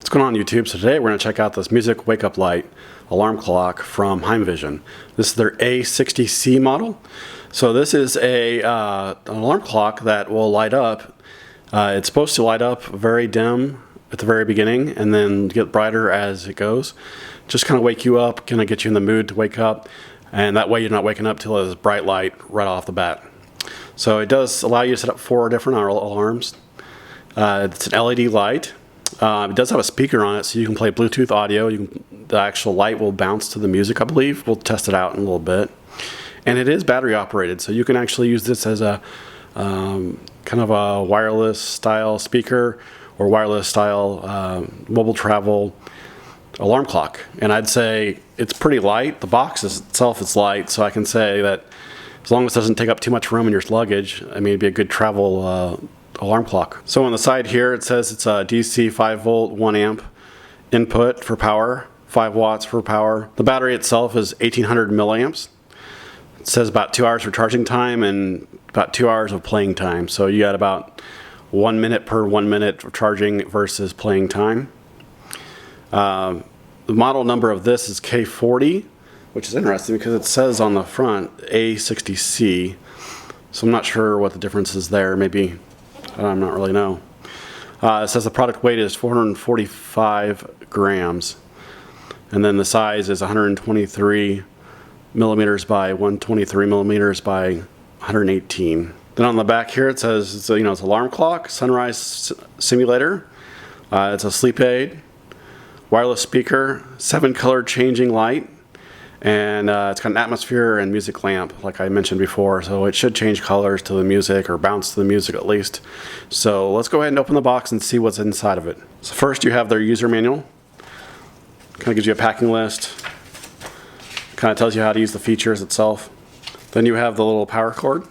What's going on YouTube? So today we're going to check out this music wake up light alarm clock from HeimVision. This is their A60C model. So this is an alarm clock that will light up. It's supposed to light up very dim at the very beginning and then get brighter as it goes. Just kind of wake you up, kind of get you in the mood to wake up, and that way you're not waking up till it's bright light right off the bat. So it does allow you to set up 4 different alarms. It's an LED light. It does have a speaker on it, so you can play Bluetooth audio. The actual light will bounce to the music, I believe. We'll test it out in a little bit. And it is battery operated, so you can actually use this as a kind of a wireless style speaker or wireless style mobile travel alarm clock. And I'd say it's pretty light. The box itself is light, so I can say that as long as it doesn't take up too much room in your luggage, I mean, it'd be a good travel alarm clock. So on the side here it says it's a DC 5 volt 1 amp input for power, 5 watts for power. The battery itself is 1800 milliamps. It says about 2 hours for charging time and about 2 hours of playing time. So you got about 1 minute per 1 minute of charging versus playing time. The model number of this is K40, which is interesting because it says on the front A60C. So I'm not sure what the difference is there. Maybe I'm not really know. It says the product weight is 445 grams, and then the size is 123 millimeters by 123 millimeters by 118. Then on the back here it says it's it's alarm clock, sunrise simulator. It's a sleep aid, wireless speaker, 7 color changing light. And it's got an atmosphere and music lamp, like I mentioned before, so it should change colors to the music or bounce to the music at least. So let's go ahead and open the box and see what's inside of it. So first you have their user manual. Kind of gives you a packing list. Kind of tells you how to use the features itself. Then you have the little power cord.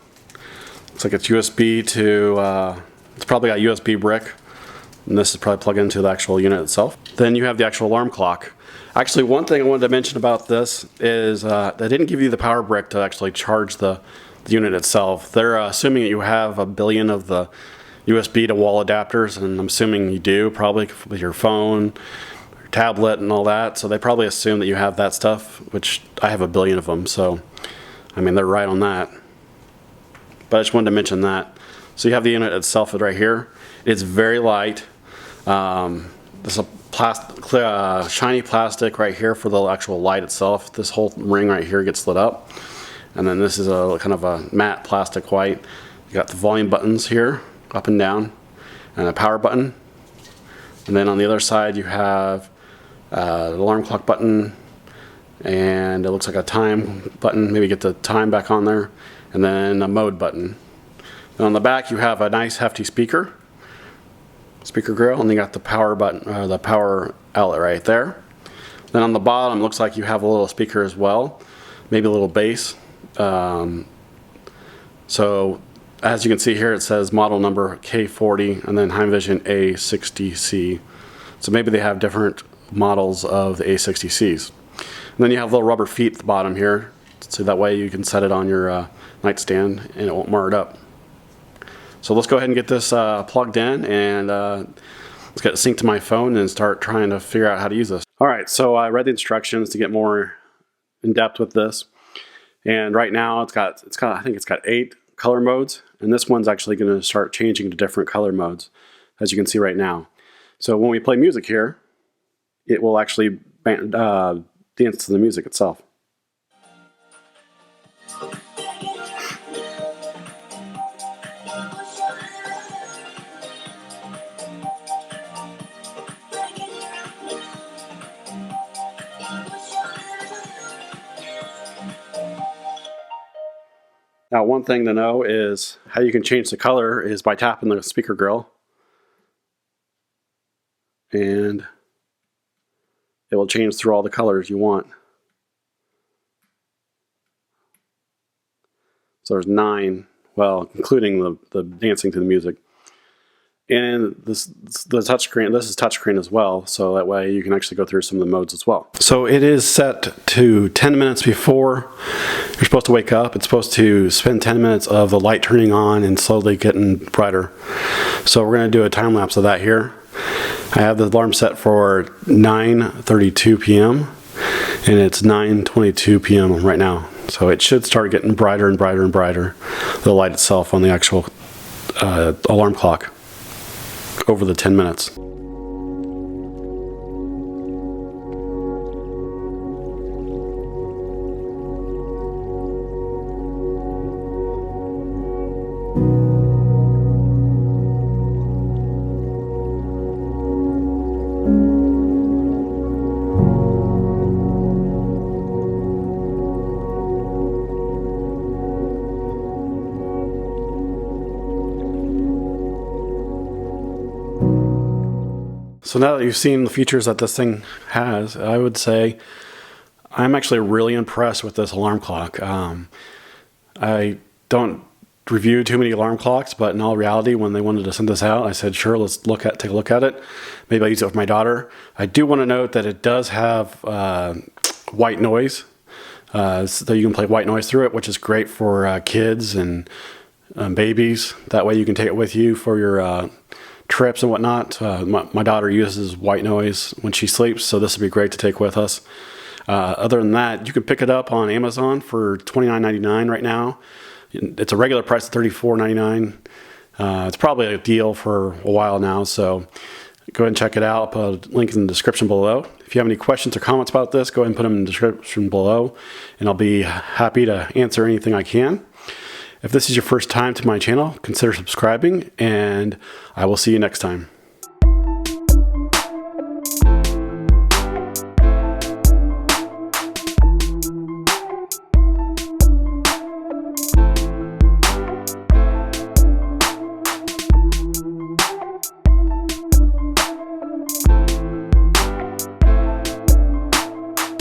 Looks like it's USB to, it's probably got USB brick. And this is probably plugged into the actual unit itself. Then you have the actual alarm clock. Actually, one thing I wanted to mention about this is they didn't give you the power brick to actually charge the unit itself. They're assuming that you have 1 billion of the USB to wall adapters, and I'm assuming you do, probably with your phone, your tablet, and all that. So they probably assume that you have that stuff, which I have 1 billion of them. So, I mean, they're right on that. But I just wanted to mention that. So you have the unit itself right here. It's very light. There's a shiny plastic right here for the actual light itself. This whole ring right here gets lit up. And then this is a kind of a matte plastic white. You got the volume buttons here, up and down, and a power button. And then on the other side you have the alarm clock button, and it looks like a time button, maybe get the time back on there, and then a mode button. And on the back you have a nice hefty speaker grill, and you got the power button, the power outlet right there. Then on the bottom, it looks like you have a little speaker as well, maybe a little bass. So as you can see here, it says model number K40 and then HeimVision A60C. So maybe they have different models of the A60Cs. And then you have little rubber feet at the bottom here, so that way you can set it on your nightstand and it won't mar it up. So let's go ahead and get this plugged in, and let's get it synced to my phone and start trying to figure out how to use this. All right, so I read the instructions to get more in depth with this, and right now I think it's got 8 color modes, and this one's actually going to start changing to different color modes, as you can see right now. So when we play music here, it will actually dance to the music itself. Now, one thing to know is how you can change the color is by tapping the speaker grill, and it will change through all the colors you want. So there's 9, well, including the dancing to the music. And the touchscreen, this is touchscreen as well, so that way you can actually go through some of the modes as well. So it is set to 10 minutes before you're supposed to wake up. It's supposed to spend 10 minutes of the light turning on and slowly getting brighter. So we're going to do a time lapse of that here. I have the alarm set for 9:32 p.m. and it's 9:22 p.m. right now. So it should start getting brighter and brighter and brighter, the light itself on the actual alarm clock over the 10 minutes. So now that you've seen the features that this thing has, I would say I'm actually really impressed with this alarm clock. I don't review too many alarm clocks, but in all reality, when they wanted to send this out, I said, sure, let's take a look at it. Maybe I'll use it with my daughter. I do want to note that it does have white noise, so you can play white noise through it, which is great for kids and babies. That way you can take it with you for your trips and whatnot. My daughter uses white noise when she sleeps, so this would be great to take with us. Other than that, you can pick it up on Amazon for $29.99 right now. It's a regular price of $34.99. It's probably a deal for a while now, so go ahead and check it out. I'll put a link in the description below. If you have any questions or comments about this, go ahead and put them in the description below, and I'll be happy to answer anything I can. If this is your first time to my channel, consider subscribing, and I will see you next time.